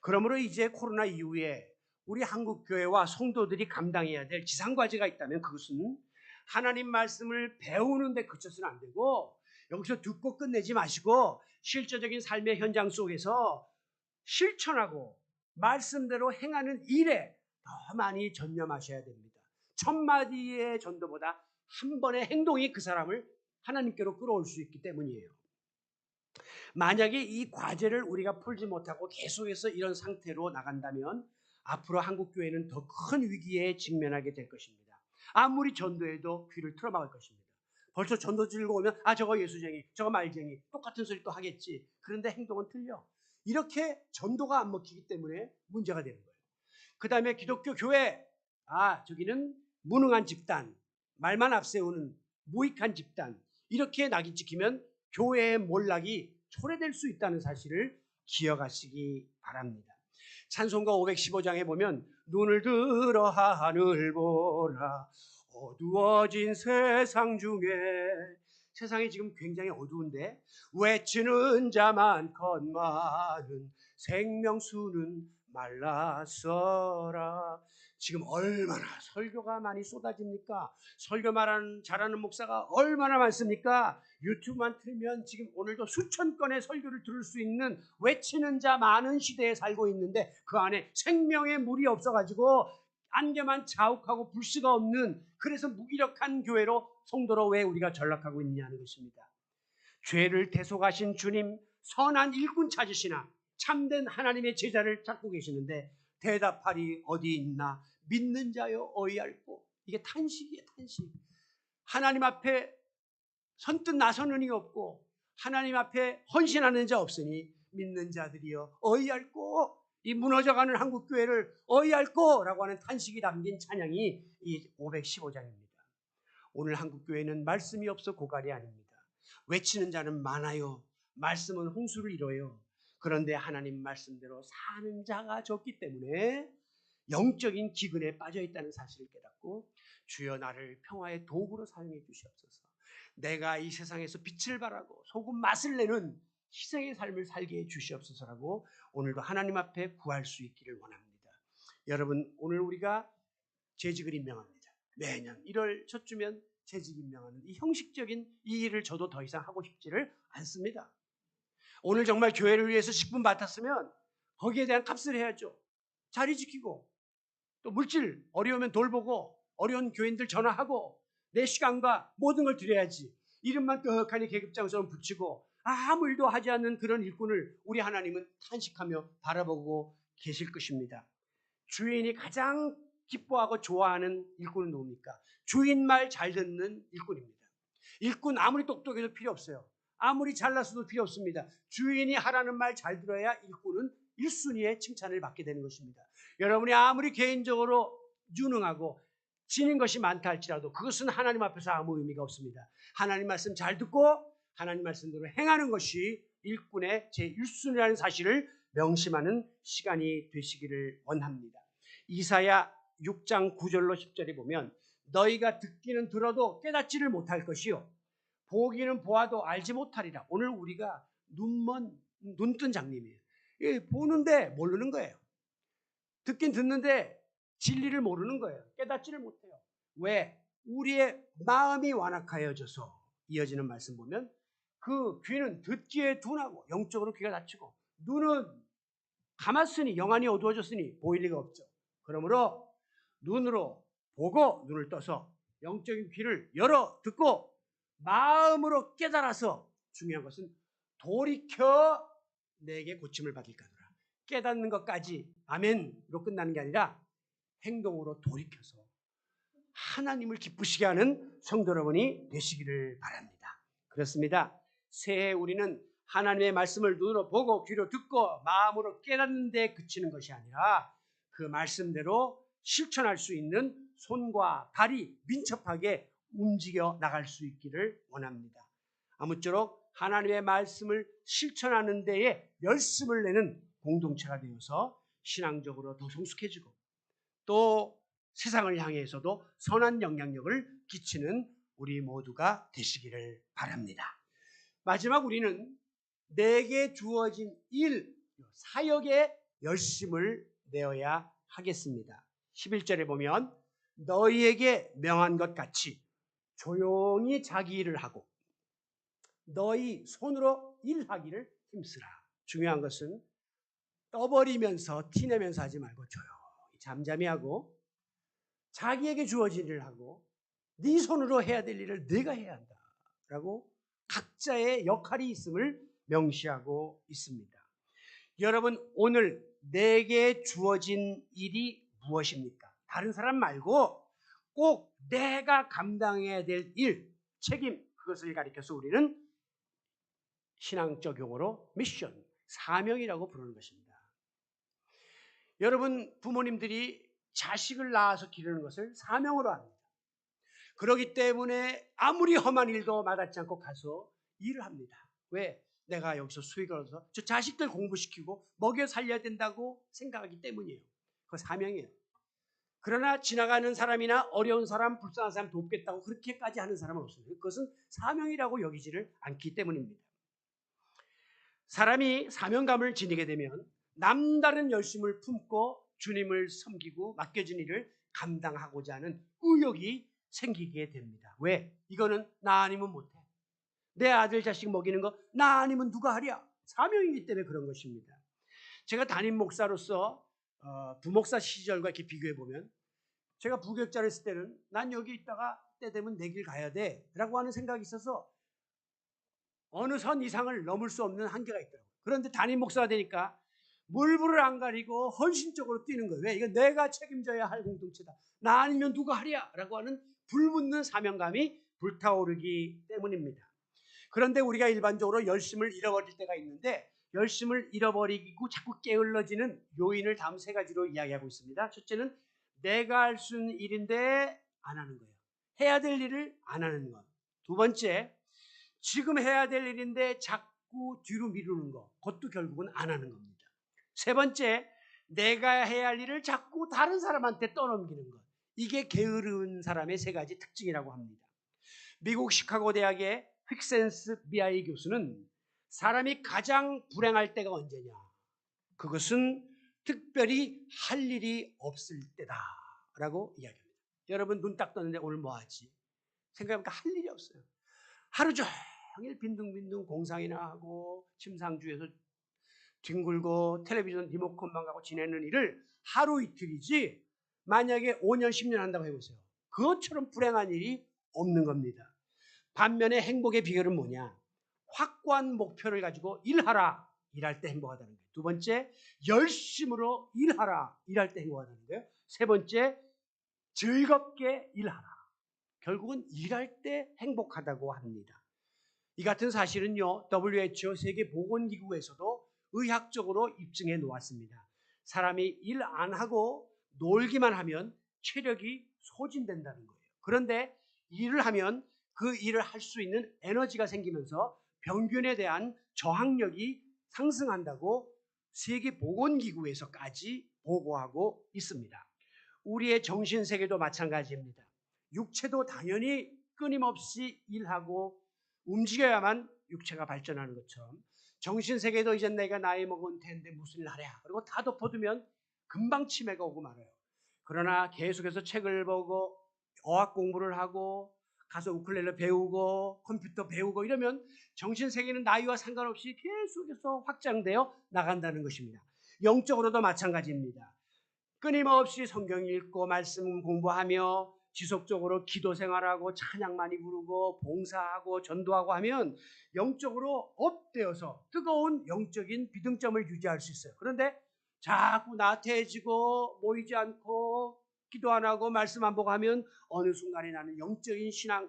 그러므로 이제 코로나 이후에 우리 한국교회와 성도들이 감당해야 될 지상과제가 있다면 그것은 하나님 말씀을 배우는 데 그쳐서는 안 되고 여기서 듣고 끝내지 마시고 실제적인 삶의 현장 속에서 실천하고 말씀대로 행하는 일에 더 많이 전념하셔야 됩니다. 1000마디의 전도보다 한 번의 행동이 그 사람을 하나님께로 끌어올 수 있기 때문이에요. 만약에 이 과제를 우리가 풀지 못하고 계속해서 이런 상태로 나간다면 앞으로 한국교회는 더 큰 위기에 직면하게 될 것입니다. 아무리 전도해도 귀를 틀어막을 것입니다. 벌써 전도 들고 오면 저거 예수쟁이, 저거 말쟁이, 똑같은 소리 또 하겠지. 그런데 행동은 틀려. 이렇게 전도가 안 먹히기 때문에 문제가 되는 거예요. 그 다음에 기독교 교회, 저기는 무능한 집단, 말만 앞세우는 무익한 집단, 이렇게 낙인 찍히면 교회의 몰락이 초래될 수 있다는 사실을 기억하시기 바랍니다. 찬송가 515장에 보면 눈을 들어 하늘 보라 어두워진 세상 중에, 세상이 지금 굉장히 어두운데 외치는 자만 컷많은 생명수는 말라서라. 지금 얼마나 설교가 많이 쏟아집니까? 설교 잘하는 목사가 얼마나 많습니까? 유튜브만 틀면 지금 오늘도 수천 건의 설교를 들을 수 있는 외치는 자 많은 시대에 살고 있는데 그 안에 생명의 물이 없어가지고 안개만 자욱하고 불씨가 없는, 그래서 무기력한 교회로, 성도로 왜 우리가 전락하고 있냐는 것입니다. 죄를 대속하신 주님, 선한 일꾼 찾으시나 참된 하나님의 제자를 찾고 계시는데 대답하리 어디 있나 믿는 자여 어이할꼬. 이게 탄식이에요, 탄식. 하나님 앞에 선뜻 나서는 이 없고 하나님 앞에 헌신하는 자 없으니 믿는 자들이여 어이할꼬. 이 무너져가는 한국교회를 어이할꼬라고 하는 탄식이 담긴 찬양이 이 515장입니다. 오늘 한국교회는 말씀이 없어 고갈이 아닙니다. 외치는 자는 많아요. 말씀은 홍수를 이뤄요. 그런데 하나님 말씀대로 사는 자가 적기 때문에 영적인 기근에 빠져 있다는 사실을 깨닫고 주여 나를 평화의 도구로 사용해 주시옵소서. 내가 이 세상에서 빛을 발하고 소금 맛을 내는 희생의 삶을 살게 해 주시옵소서라고 오늘도 하나님 앞에 구할 수 있기를 원합니다. 여러분, 오늘 우리가 재직을 임명합니다. 매년 1월 첫 주면 재직 임명하는 이 형식적인 이 일을 저도 더 이상 하고 싶지를 않습니다. 오늘 정말 교회를 위해서 10분 맡았으면 거기에 대한 값을 해야죠. 자리 지키고 또 물질 어려우면 돌보고 어려운 교인들 전화하고 내 시간과 모든 걸 드려야지. 이름만 떡하니 계급장처럼 붙이고 아무 일도 하지 않는 그런 일꾼을 우리 하나님은 탄식하며 바라보고 계실 것입니다. 주인이 가장 기뻐하고 좋아하는 일꾼은 누굽니까? 주인 말 잘 듣는 일꾼입니다. 일꾼 아무리 똑똑해도 필요 없어요. 아무리 잘났어도 필요 없습니다. 주인이 하라는 말 잘 들어야 일꾼은 1순위의 칭찬을 받게 되는 것입니다. 여러분이 아무리 개인적으로 유능하고 지닌 것이 많다 할지라도 그것은 하나님 앞에서 아무 의미가 없습니다. 하나님 말씀 잘 듣고 하나님 말씀대로 행하는 것이 일꾼의 제1순위라는 사실을 명심하는 시간이 되시기를 원합니다. 이사야 6장 9절로 10절에 보면 너희가 듣기는 들어도 깨닫지를 못할 것이요 보기는 보아도 알지 못하리라. 오늘 우리가 눈뜬 장님이에요. 보는데 모르는 거예요. 듣긴 듣는데 진리를 모르는 거예요. 깨닫지를 못해요. 왜? 우리의 마음이 완악하여져서. 이어지는 말씀 보면 그 귀는 듣기에 둔하고 영적으로 귀가 닫히고 눈은 감았으니 영안이 어두워졌으니 보일 리가 없죠. 그러므로 눈으로 보고 눈을 떠서 영적인 귀를 열어 듣고 마음으로 깨달아서, 중요한 것은 돌이켜 내게 고침을 받을까노라. 깨닫는 것까지 아멘으로 끝나는 게 아니라 행동으로 돌이켜서 하나님을 기쁘시게 하는 성도 여러분이 되시기를 바랍니다. 그렇습니다. 새해 우리는 하나님의 말씀을 눈으로 보고 귀로 듣고 마음으로 깨닫는 데 그치는 것이 아니라 그 말씀대로 실천할 수 있는 손과 발이 민첩하게 움직여 나갈 수 있기를 원합니다. 아무쪼록 하나님의 말씀을 실천하는 데에 열심을 내는 공동체가 되어서 신앙적으로 더 성숙해지고 또 세상을 향해서도 선한 영향력을 끼치는 우리 모두가 되시기를 바랍니다. 마지막 우리는 내게 주어진 일, 사역에 열심을 내어야 하겠습니다. 11절에 보면 너희에게 명한 것 같이 조용히 자기 일을 하고 너희 손으로 일하기를 힘쓰라. 중요한 것은 떠버리면서 티내면서 하지 말고 조용히 잠잠히 하고 자기에게 주어진 일을 하고 네 손으로 해야 될 일을 네가 해야 한다 라고 각자의 역할이 있음을 명시하고 있습니다. 여러분, 오늘 내게 주어진 일이 무엇입니까? 다른 사람 말고 꼭 내가 감당해야 될 일, 책임, 그것을 가리켜서 우리는 신앙적 용어로 미션, 사명이라고 부르는 것입니다. 여러분, 부모님들이 자식을 낳아서 기르는 것을 사명으로 합니다. 그렇기 때문에 아무리 험한 일도 마다치 않고 가서 일을 합니다. 왜? 내가 여기서 수익을 얻어서 저 자식들 공부시키고 먹여 살려야 된다고 생각하기 때문이에요. 그거 사명이에요. 그러나 지나가는 사람이나 어려운 사람, 불쌍한 사람 돕겠다고 그렇게까지 하는 사람은 없습니다. 그것은 사명이라고 여기지를 않기 때문입니다. 사람이 사명감을 지니게 되면 남다른 열심을 품고 주님을 섬기고 맡겨진 일을 감당하고자 하는 의욕이 생기게 됩니다. 왜? 이거는 나 아니면 못해. 내 아들 자식 먹이는 거 나 아니면 누가 하랴. 사명이기 때문에 그런 것입니다. 제가 담임 목사로서 부목사 시절과 이렇게 비교해 보면 제가 부교육자를 했을 때는 난 여기 있다가 때 되면 내 길 가야 돼 라고 하는 생각이 있어서 어느 선 이상을 넘을 수 없는 한계가 있더라고요. 그런데 담임 목사가 되니까 물불을 안 가리고 헌신적으로 뛰는 거예요. 왜? 이건 내가 책임져야 할 공동체다. 나 아니면 누가 하랴 라고 하는 불붙는 사명감이 불타오르기 때문입니다. 그런데 우리가 일반적으로 열심을 잃어버릴 때가 있는데 열심을 잃어버리고 자꾸 게을러지는 요인을 다음 세 가지로 이야기하고 있습니다. 첫째는 내가 할 수 있는 일인데 안 하는 거예요. 해야 될 일을 안 하는 것. 두 번째, 지금 해야 될 일인데 자꾸 뒤로 미루는 것. 그것도 결국은 안 하는 겁니다. 세 번째, 내가 해야 할 일을 자꾸 다른 사람한테 떠넘기는 것. 이게 게으른 사람의 세 가지 특징이라고 합니다. 미국 시카고 대학의 휙센스 비아이 교수는 사람이 가장 불행할 때가 언제냐? 그것은 특별히 할 일이 없을 때다라고 이야기합니다. 여러분 눈 딱 떴는데 오늘 뭐 하지? 생각해보니까 할 일이 없어요. 하루 종일 빈둥빈둥 공상이나 하고 침상주에서 뒹굴고 텔레비전 리모컨만 갖고 지내는 일을 하루 이틀이지 만약에 5년 10년 한다고 해보세요. 그것처럼 불행한 일이 없는 겁니다. 반면에 행복의 비결은 뭐냐? 확고한 목표를 가지고 일하라. 일할 때 행복하다는 거예요. 두 번째, 열심으로 일하라. 일할 때 행복하다는 거예요. 세 번째, 즐겁게 일하라. 결국은 일할 때 행복하다고 합니다. 이 같은 사실은요, WHO 세계보건기구에서도 의학적으로 입증해 놓았습니다. 사람이 일 안 하고 놀기만 하면 체력이 소진된다는 거예요. 그런데 일을 하면 그 일을 할 수 있는 에너지가 생기면서 병균에 대한 저항력이 상승한다고 세계보건기구에서까지 보고하고 있습니다. 우리의 정신세계도 마찬가지입니다. 육체도 당연히 끊임없이 일하고 움직여야만 육체가 발전하는 것처럼 정신세계도 이제 내가 나이 먹은 텐데 무슨 일 하랴. 그리고 다 덮어두면 금방 치매가 오고 말아요. 그러나 계속해서 책을 보고 어학 공부를 하고 가서 우쿨렐레 배우고 컴퓨터 배우고 이러면 정신세계는 나이와 상관없이 계속해서 확장되어 나간다는 것입니다. 영적으로도 마찬가지입니다. 끊임없이 성경 읽고 말씀 공부하며 지속적으로 기도 생활하고 찬양 많이 부르고 봉사하고 전도하고 하면 영적으로 업되어서 뜨거운 영적인 비등점을 유지할 수 있어요. 그런데 자꾸 나태해지고 모이지 않고 기도 안 하고 말씀 안 보고 하면 어느 순간에 나는 영적인 신앙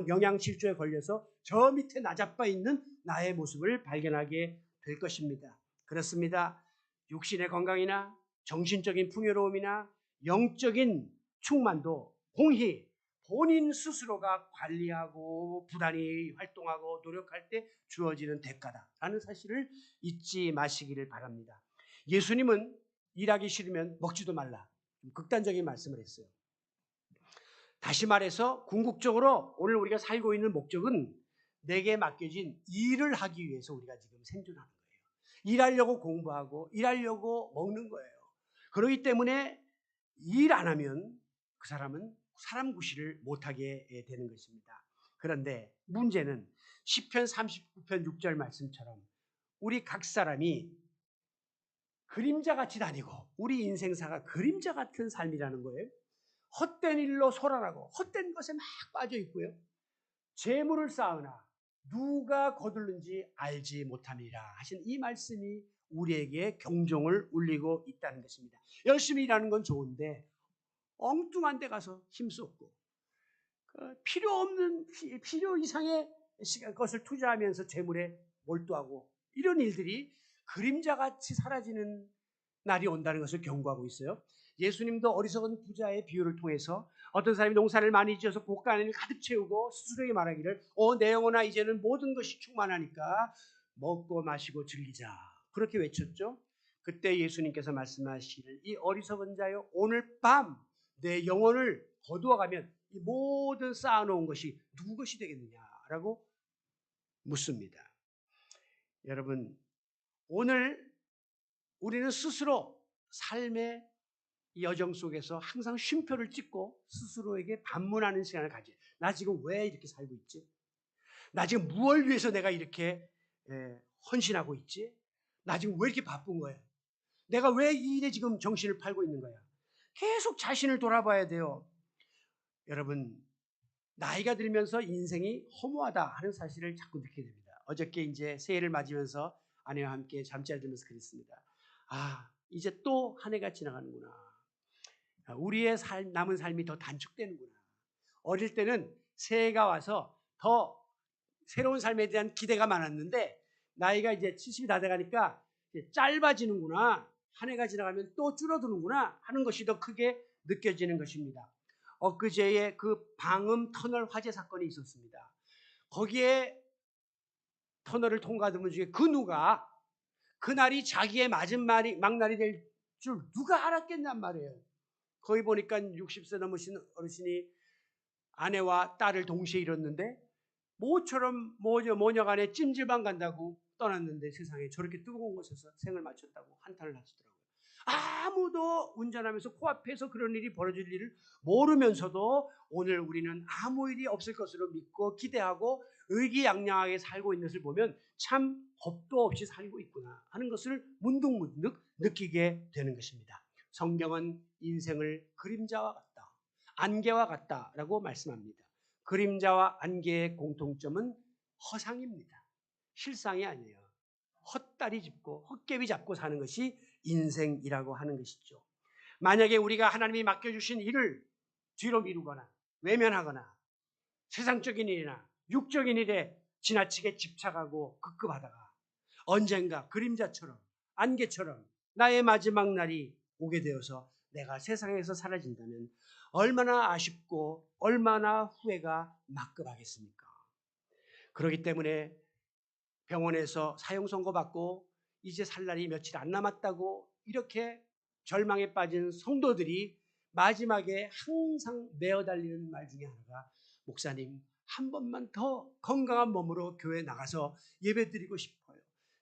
영양실조에 걸려서 저 밑에 나자빠 있는 나의 모습을 발견하게 될 것입니다. 그렇습니다. 육신의 건강이나 정신적인 풍요로움이나 영적인 충만도 공히 본인 스스로가 관리하고 부단히 활동하고 노력할 때 주어지는 대가다라는 사실을 잊지 마시기를 바랍니다. 예수님은 일하기 싫으면 먹지도 말라. 극단적인 말씀을 했어요. 다시 말해서 궁극적으로 오늘 우리가 살고 있는 목적은 내게 맡겨진 일을 하기 위해서 우리가 지금 생존하는 거예요. 일하려고 공부하고 일하려고 먹는 거예요. 그렇기 때문에 일 안 하면 그 사람은 사람 구실을 못하게 되는 것입니다. 그런데 문제는 시편 39편 6절 말씀처럼 우리 각 사람이 그림자같이 다니고 우리 인생사가 그림자 같은 삶이라는 거예요. 헛된 일로 소란하고 헛된 것에 막 빠져 있고요. 재물을 쌓으나 누가 거둘는지 알지 못함이라 하신 이 말씀이 우리에게 경종을 울리고 있다는 것입니다. 열심히 일하는 건 좋은데 엉뚱한 데 가서 힘쏟고 필요 없는 필요 이상의 것을 투자하면서 재물에 몰두하고 이런 일들이 그림자같이 사라지는 날이 온다는 것을 경고하고 있어요. 예수님도 어리석은 부자의 비유를 통해서 어떤 사람이 농사를 많이 지어서 곳간을 가득 채우고 스스로에게 말하기를 내 영혼아 이제는 모든 것이 충만하니까 먹고 마시고 즐기자 그렇게 외쳤죠. 그때 예수님께서 말씀하시기를 이 어리석은 자여 오늘 밤 내 영혼을 거두어가면 이 모든 쌓아놓은 것이 누구 것이 되겠느냐라고 묻습니다. 여러분 오늘 우리는 스스로 삶의 여정 속에서 항상 쉼표를 찍고 스스로에게 반문하는 시간을 가져요. 나 지금 왜 이렇게 살고 있지? 나 지금 무엇을 위해서 내가 이렇게 헌신하고 있지? 나 지금 왜 이렇게 바쁜 거야? 내가 왜 이 일에 지금 정신을 팔고 있는 거야? 계속 자신을 돌아봐야 돼요. 여러분 나이가 들면서 인생이 허무하다 하는 사실을 자꾸 느끼게 됩니다. 어저께 이제 새해를 맞으면서 아내와 함께 잠자리 들면서 그랬습니다. 이제 또 한 해가 지나가는구나. 우리의 남은 삶이 더 단축되는구나. 어릴 때는 새해가 와서 더 새로운 삶에 대한 기대가 많았는데 나이가 이제 70이 다 돼가니까 짧아지는구나. 한 해가 지나가면 또 줄어드는구나 하는 것이 더 크게 느껴지는 것입니다. 엊그제에 그 방음 터널 화재 사건이 있었습니다. 거기에 터널을 통과하던 분 중에 그 누가 그날이 자기의 막날이 될 줄 누가 알았겠냔 말이에요. 거기 보니까 60세 넘으신 어르신이 아내와 딸을 동시에 잃었는데 모처럼 모녀간에 찜질방 간다고 떠났는데 세상에 저렇게 뜨거운 곳에서 생을 마쳤다고 한탄을 하시더라고요. 아무도 운전하면서 코앞에서 그런 일이 벌어질 일을 모르면서도 오늘 우리는 아무 일이 없을 것으로 믿고 기대하고 의기양양하게 살고 있는 것을 보면 참 겁도 없이 살고 있구나 하는 것을 문득문득 느끼게 되는 것입니다. 성경은 인생을 그림자와 같다, 안개와 같다라고 말씀합니다. 그림자와 안개의 공통점은 허상입니다. 실상이 아니에요. 헛다리 짚고 헛개비 잡고 사는 것이 인생이라고 하는 것이죠. 만약에 우리가 하나님이 맡겨주신 일을 뒤로 미루거나 외면하거나 세상적인 일이나 육적인 일에 지나치게 집착하고 급급하다가 언젠가 그림자처럼 안개처럼 나의 마지막 날이 오게 되어서 내가 세상에서 사라진다면 얼마나 아쉽고 얼마나 후회가 막급하겠습니까? 그렇기 때문에 병원에서 사형 선고받고 이제 살 날이 며칠 안 남았다고 이렇게 절망에 빠진 성도들이 마지막에 항상 메어 달리는 말 중에 하나가 목사님 한 번만 더 건강한 몸으로 교회 나가서 예배드리고 싶어요.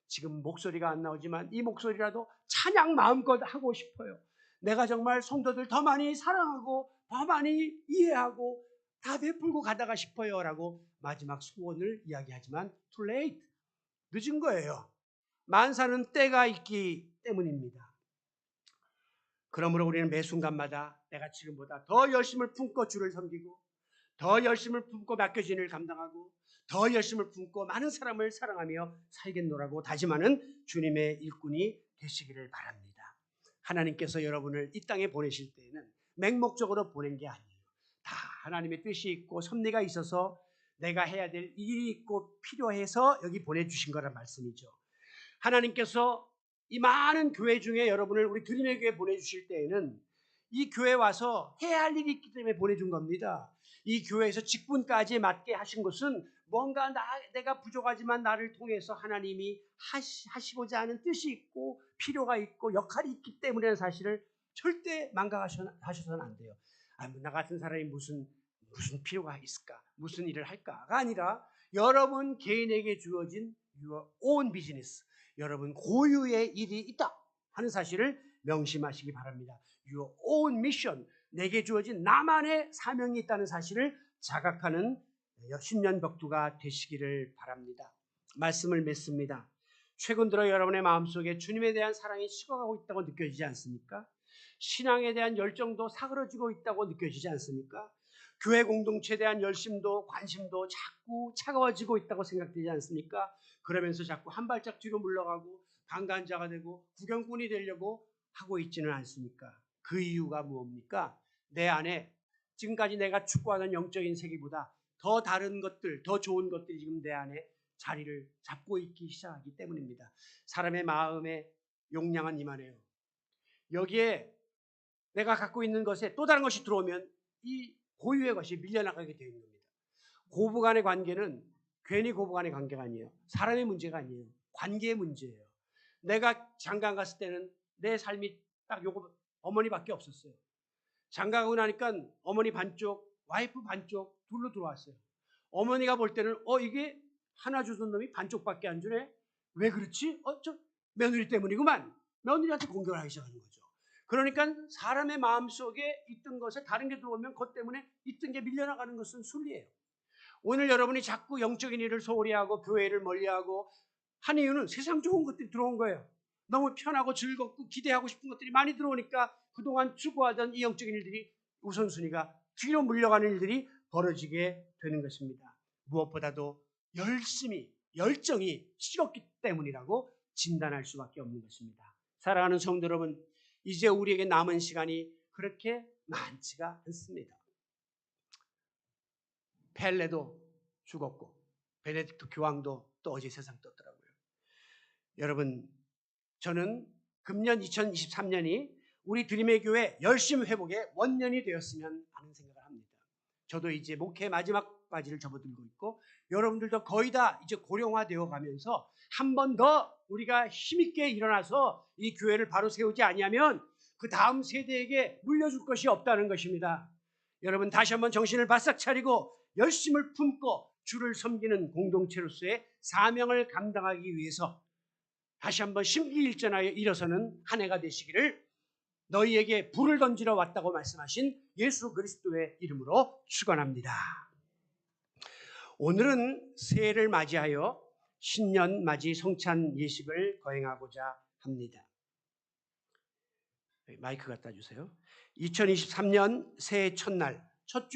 지금 목소리가 안 나오지만 이 목소리라도 찬양 마음껏 하고 싶어요. 내가 정말 성도들 더 많이 사랑하고 더 많이 이해하고 다 베풀고 가다가 싶어요 라고 마지막 소원을 이야기하지만 too late, 늦은 거예요. 만사는 때가 있기 때문입니다. 그러므로 우리는 매 순간마다 내가 지금보다 더 열심을 품고 주를 섬기고 더 열심을 품고 맡겨진 일을 감당하고 더 열심을 품고 많은 사람을 사랑하며 살겠노라고 다짐하는 주님의 일꾼이 되시기를 바랍니다. 하나님께서 여러분을 이 땅에 보내실 때에는 맹목적으로 보낸 게 아니에요. 다 하나님의 뜻이 있고 섭리가 있어서 내가 해야 될 일이 있고 필요해서 여기 보내주신 거란 말씀이죠. 하나님께서 이 많은 교회 중에 여러분을 우리 드림의 교회 보내주실 때에는 이 교회 와서 해야 할 일이 있기 때문에 보내준 겁니다. 이 교회에서 직분까지 맡게 하신 것은 뭔가 내가 부족하지만 나를 통해서 하나님이 하시고자 하는 뜻이 있고 필요가 있고 역할이 있기 때문이라는 사실을 절대 망각하셔서는 안 돼요. 나 같은 사람이 무슨 필요가 있을까? 무슨 일을 할까가 아니라 여러분 개인에게 주어진 your own business, 여러분 고유의 일이 있다 하는 사실을 명심하시기 바랍니다. Your own mission, 내게 주어진 나만의 사명이 있다는 사실을 자각하는 신년 벽두가 되시기를 바랍니다. 말씀을 맺습니다. 최근 들어 여러분의 마음속에 주님에 대한 사랑이 식어가고 있다고 느껴지지 않습니까? 신앙에 대한 열정도 사그러지고 있다고 느껴지지 않습니까? 교회 공동체에 대한 열심도 관심도 자꾸 차가워지고 있다고 생각되지 않습니까? 그러면서 자꾸 한 발짝 뒤로 물러가고 방관자가 되고 구경꾼이 되려고 하고 있지는 않습니까? 그 이유가 무엇입니까? 내 안에 지금까지 내가 추구하는 영적인 세계보다 더 다른 것들, 더 좋은 것들이 지금 내 안에 자리를 잡고 있기 시작하기 때문입니다. 사람의 마음에 용량은 이만해요. 여기에 내가 갖고 있는 것에 또 다른 것이 들어오면 이 고유의 것이 밀려나가게 되어 있는 겁니다. 고부 간의 관계는 괜히 고부 간의 관계가 아니에요. 사람의 문제가 아니에요. 관계의 문제예요. 내가 장가 갔을 때는 내 삶이 딱 요거 어머니밖에 없었어요. 장가 가고 나니까 어머니 반쪽, 와이프 반쪽 둘로 들어왔어요. 어머니가 볼 때는 이게 하나 주던 놈이 반쪽밖에 안 주네? 왜 그렇지? 저 며느리 때문이구만. 며느리한테 공격을 하기 시작하는 거죠. 그러니까 사람의 마음속에 있던 것에 다른 게 들어오면 그것 때문에 있던 게 밀려나가는 것은 순리예요. 오늘 여러분이 자꾸 영적인 일을 소홀히 하고 교회를 멀리하고 한 이유는 세상 좋은 것들이 들어온 거예요. 너무 편하고 즐겁고 기대하고 싶은 것들이 많이 들어오니까 그동안 추구하던 이 영적인 일들이 우선순위가 뒤로 물려가는 일들이 벌어지게 되는 것입니다. 무엇보다도 열정이 식었기 때문이라고 진단할 수밖에 없는 것입니다. 사랑하는 성도 여러분, 이제 우리에게 남은 시간이 그렇게 많지가 않습니다. 펠레도 죽었고 베네딕토 교황도 또 어제 세상 떴더라고요. 여러분, 저는 금년 2023년이 우리 드림의 교회 열심 회복의 원년이 되었으면 하는 생각을 합니다. 저도 이제 목회 마지막 바지를 접어들고 있고 여러분들도 거의 다 이제 고령화되어 가면서 한 번 더 우리가 힘있게 일어나서 이 교회를 바로 세우지 아니하면 그 다음 세대에게 물려줄 것이 없다는 것입니다. 여러분, 다시 한번 정신을 바싹 차리고 열심을 품고 주를 섬기는 공동체로서의 사명을 감당하기 위해서 다시 한번 심기일전하여 일어서는 한 해가 되시기를 너희에게 불을 던지러 왔다고 말씀하신 예수 그리스도의 이름으로 축원합니다. 오늘은 새해를 맞이하여 신년 맞이 성찬 예식을 거행하고자 합니다. 마이크 갖다 주세요. 2023년 새해 첫날 첫 주